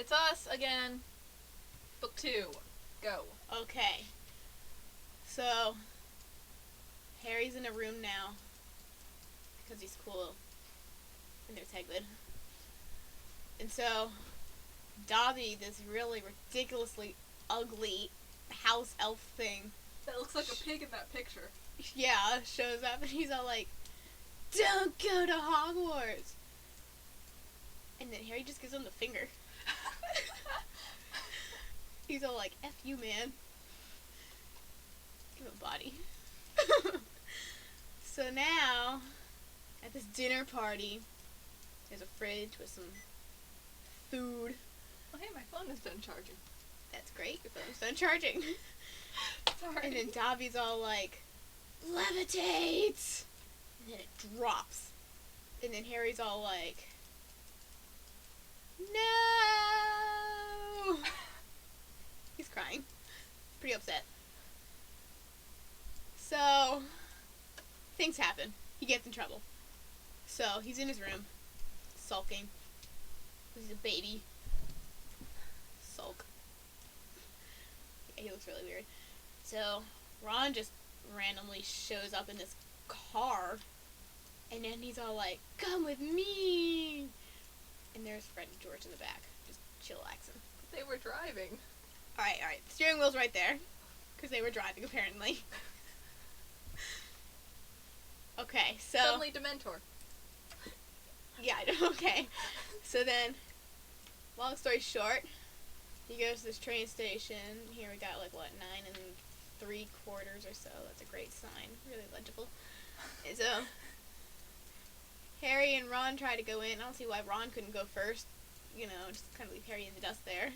It's us again. Book 2. Go. Okay. So, Harry's in a room now. Because he's cool. And there's Hagrid. And so, Dobby, this really ridiculously ugly house elf thing. That looks like a pig in that picture. Yeah, shows up and he's all like, "Don't go to Hogwarts!" And then Harry just gives him the finger. He's all like, "F you, man." Give him a body. So now, at this dinner party, there's a fridge with some food. Oh, hey, my phone is done charging. That's great, your phone's done charging. Sorry. And then Dobby's all like, "Levitate!" And then it drops. And then Harry's all like, "No!" He's crying. Pretty upset. So, things happen. He gets in trouble. So, he's in his room, sulking. He's a baby. Sulk. Yeah, he looks really weird. So, Ron just randomly shows up in this car, and then he's all like, "Come with me!" And there's Fred and George in the back, just chillaxing. They were driving. Alright. The steering wheel's right there, because they were driving, apparently. Okay, so... Suddenly Dementor. Yeah, I know, okay. So then, long story short, he goes to this train station. Here we got, 9 3/4 or so. That's a great sign. Really legible. And so, Harry and Ron try to go in. I don't see why Ron couldn't go first. Just kind of leave Harry in the dust there.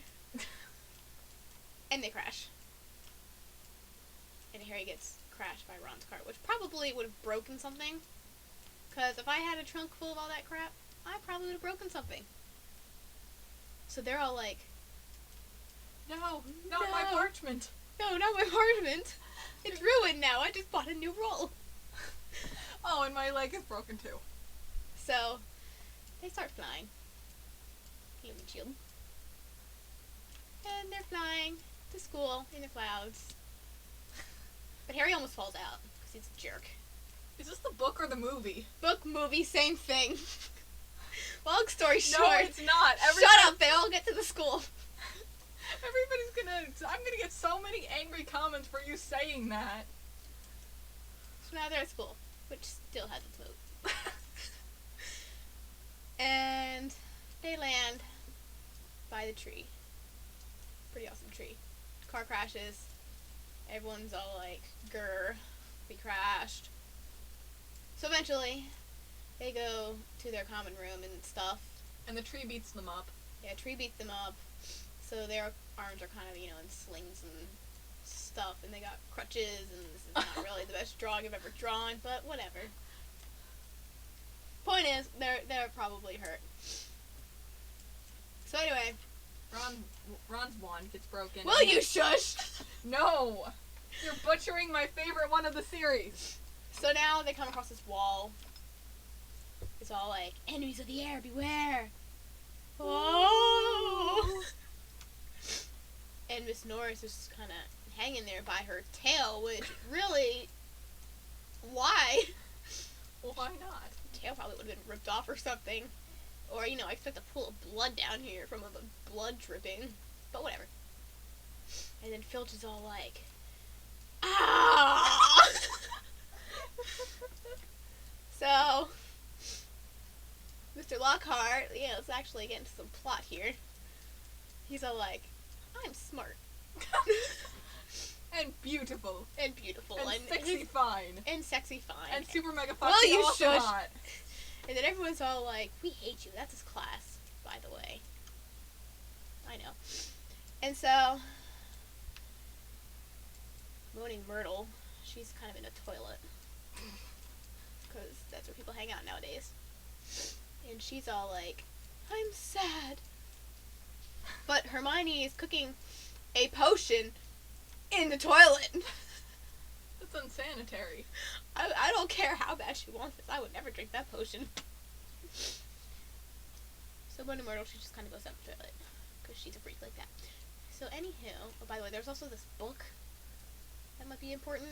And they crash. And Harry gets crashed by Ron's car, which probably would have broken something. Because if I had a trunk full of all that crap, I probably would have broken something. So they're all like, No, not my parchment. "No, not my parchment. It's ruined now. I just bought a new roll." Oh, and my leg is broken too. So, they start flying. Human shield. And they're flying to school in the clouds. But Harry almost falls out, because he's a jerk. Is this the book or the movie? Book, movie, same thing. Long story short. No, it's not. Shut up, they all get to the school. I'm gonna get so many angry comments for you saying that. So now they're at school, which still hasn't moved. And they land by the tree. Pretty awesome tree. Car crashes. Everyone's all like, "Grr, we crashed." So eventually, they go to their common room and stuff. And the tree beats them up. Yeah, tree beats them up. So their arms are kind of, in slings and stuff. And they got crutches, and this is not really the best drawing I've ever drawn, but whatever. Point is, they're probably hurt. So anyway. Ron's wand gets broken. Will you shush? No! You're butchering my favorite one of the series. So now they come across this wall. It's all like, "Enemies of the air, beware!" Oh! And Miss Norris is just kind of hanging there by her tail, which really, why? Well, why not? The tail probably would have been ripped off or something. Or, I expect a pool of blood down here from the blood dripping. But whatever. And then Filch is all like, "Ah!" So, Mr. Lockhart, let's actually get into some plot here. He's all like, "I'm smart." And beautiful. And beautiful. And sexy fine. And sexy fine. And super mega fucking Well, you awesome shush. hot. And then everyone's all like, "We hate you." That's his class, by the way. I know. And so, Moaning Myrtle, she's kind of in a toilet. Because that's where people hang out nowadays. And she's all like, "I'm sad." But Hermione is cooking a potion in the toilet. That's unsanitary. I don't care how bad she wants this. I would never drink that potion. So Moaning Myrtle, she just kind of goes down the toilet. because she's a freak like that. So anywho, oh, by the way, there's also this book that might be important.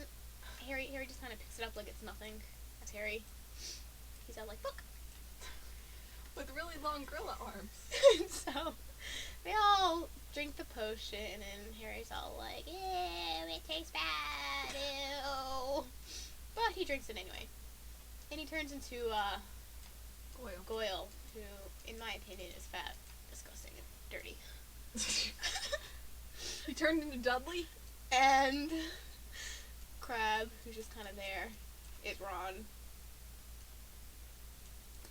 Harry just kind of picks it up like it's nothing. That's Harry. He's all like, book. With really long gorilla arms. So they all drink the potion, and Harry's all like, ew, it tastes bad, ew. But he drinks it anyway. And he turns into Goyle, who, in my opinion, is fat, disgusting, and dirty. He turned into Dudley? And Crab, who's just kind of there, is Ron.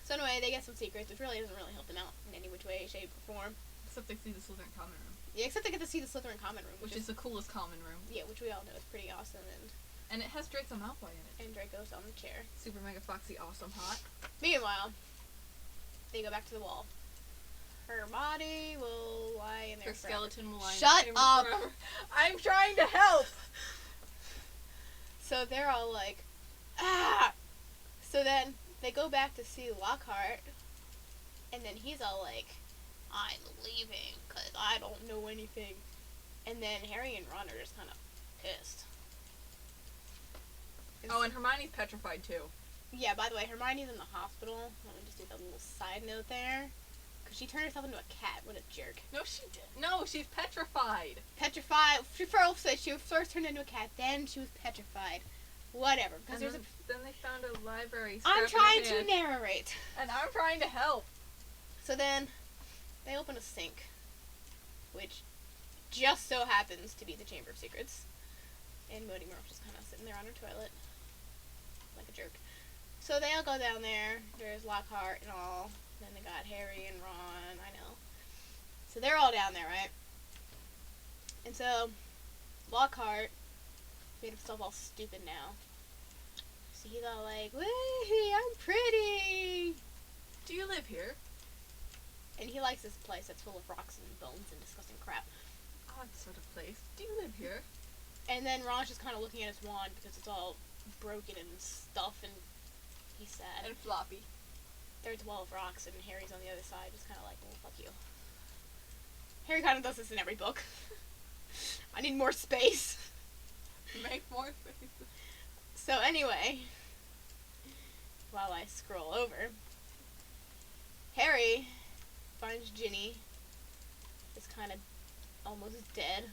So anyway, they get some secrets, which really doesn't really help them out in any which way, shape, or form. Except they see the Slytherin common room. Yeah, except they get to see the Slytherin common room. Which is the coolest common room. Yeah, which we all know is pretty awesome. And it has Draco Malfoy in it. And Draco's on the chair. Super mega foxy, awesome, hot. Meanwhile, they go back to the wall. Her body will lie in there Her skeleton will lie in Shut there up! forever. I'm trying to help! So they're all like, ah! So then they go back to see Lockhart, and then he's all like, I'm leaving because I don't know anything. And then Harry and Ron are just kind of pissed. Oh, and Hermione's petrified too. Yeah, by the way, Hermione's in the hospital. Let me just do that little side note there. Because she turned herself into a cat. What a jerk. No, she didn't. No, she's petrified. Petrified. She first said she first turned into a cat, then she was petrified. Whatever. Because Then they found a library. I'm trying to narrate. And I'm trying to help. So then, they open a sink, which just so happens to be the Chamber of Secrets. And Modi Merle's just kind of sitting there on her toilet, like a jerk. So they all go down there. There's Lockhart and all. Then they got Harry and Ron. I know. So they're all down there, right? And so Lockhart made himself all stupid now. So he's all like, "Wee, I'm pretty." Do you live here? And he likes this place that's full of rocks and bones and disgusting crap. Odd sort of place. Do you live here? And then Ron's just kind of looking at his wand because it's all broken and stuff, and he's sad. And floppy. There's a wall of rocks, and Harry's on the other side, just kind of like, well, fuck you. Harry kind of does this in every book. I need more space. Make more space. So anyway, while I scroll over, Harry finds Ginny is kind of almost dead.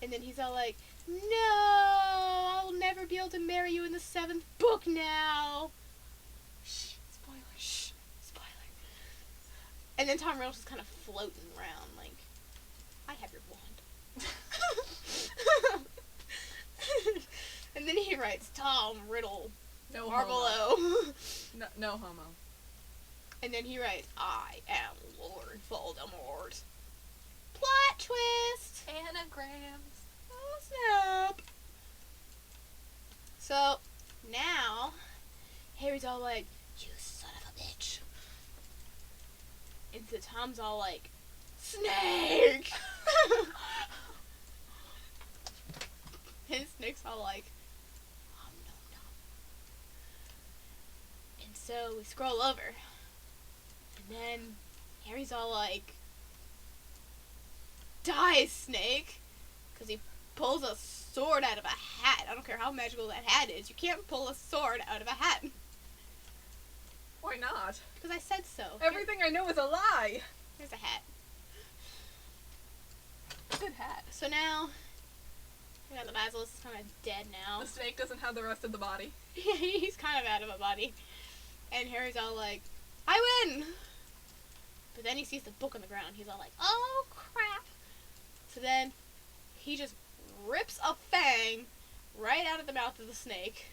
And then he's all like, no, I'll never be able to marry you in the 7th book now. Shh, spoiler. Shh, spoiler. And then Tom Riddle's just kind of floating around like, I have your wand. And then he writes, Tom Riddle, No Marvolo. homo. No homo. And then he writes, I am Lord Voldemort. Plot twist! Anagrams. Oh, snap. So, now, Harry's all like, you son of a bitch. And so Tom's all like, Snake! And Snake's all like, no. And so we scroll over. And then Harry's all like, die, Snake! Because he pulls a sword out of a hat. I don't care how magical that hat is. You can't pull a sword out of a hat. Why not? Because I said so. Everything I know is a lie. Here's a hat. Good hat. So now, we got the basilisk is kind of dead now. The snake doesn't have the rest of the body. He's kind of out of a body. And Harry's all like, I win! But then he sees the book on the ground. He's all like, oh, crap. So then, he just rips a fang right out of the mouth of the snake.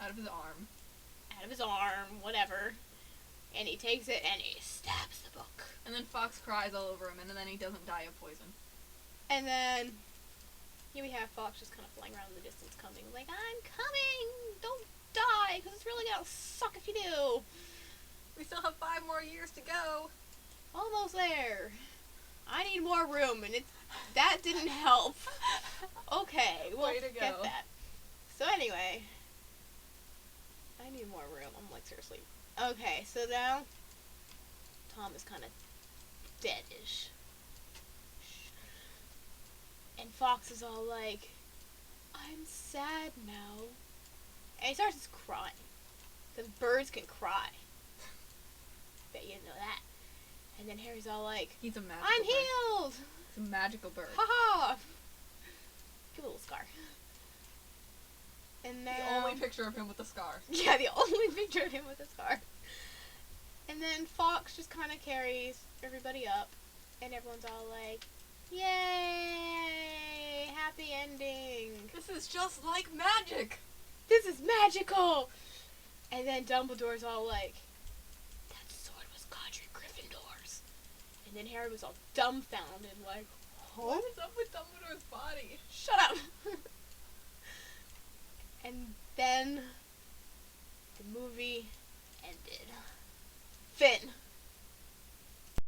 Out of his arm. Out of his arm, whatever. And he takes it and he stabs the book. And then Fox cries all over him, and then he doesn't die of poison. And then, here we have Fox just kind of flying around in the distance coming. Like, I'm coming! Don't die, because it's really gonna suck if you do. We still have 5 more years to go. Almost there. I need more room, and that didn't help. Okay, we'll Way to go. get that. So anyway, I need more room. I'm like, seriously. Okay, so now, Tom is kind of dead-ish. Fox is all like, I'm sad now. And he starts crying. Because birds can cry. Bet you didn't know that. And then Harry's all like, He's a magical I'm bird. healed! He's a magical bird. Ha-ha! Give a little scar. And then... The only picture of him with a scar. Yeah, the only picture of him with a scar. And then Fox just kind of carries everybody up. And everyone's all like, yay! Happy ending! This is just like magic! This is magical! And then Dumbledore's all like, that sword was Godric Gryffindor's. And then Harry was all dumbfounded, like, What is up with Dumbledore's body? shut up! And then the movie ended. Finn.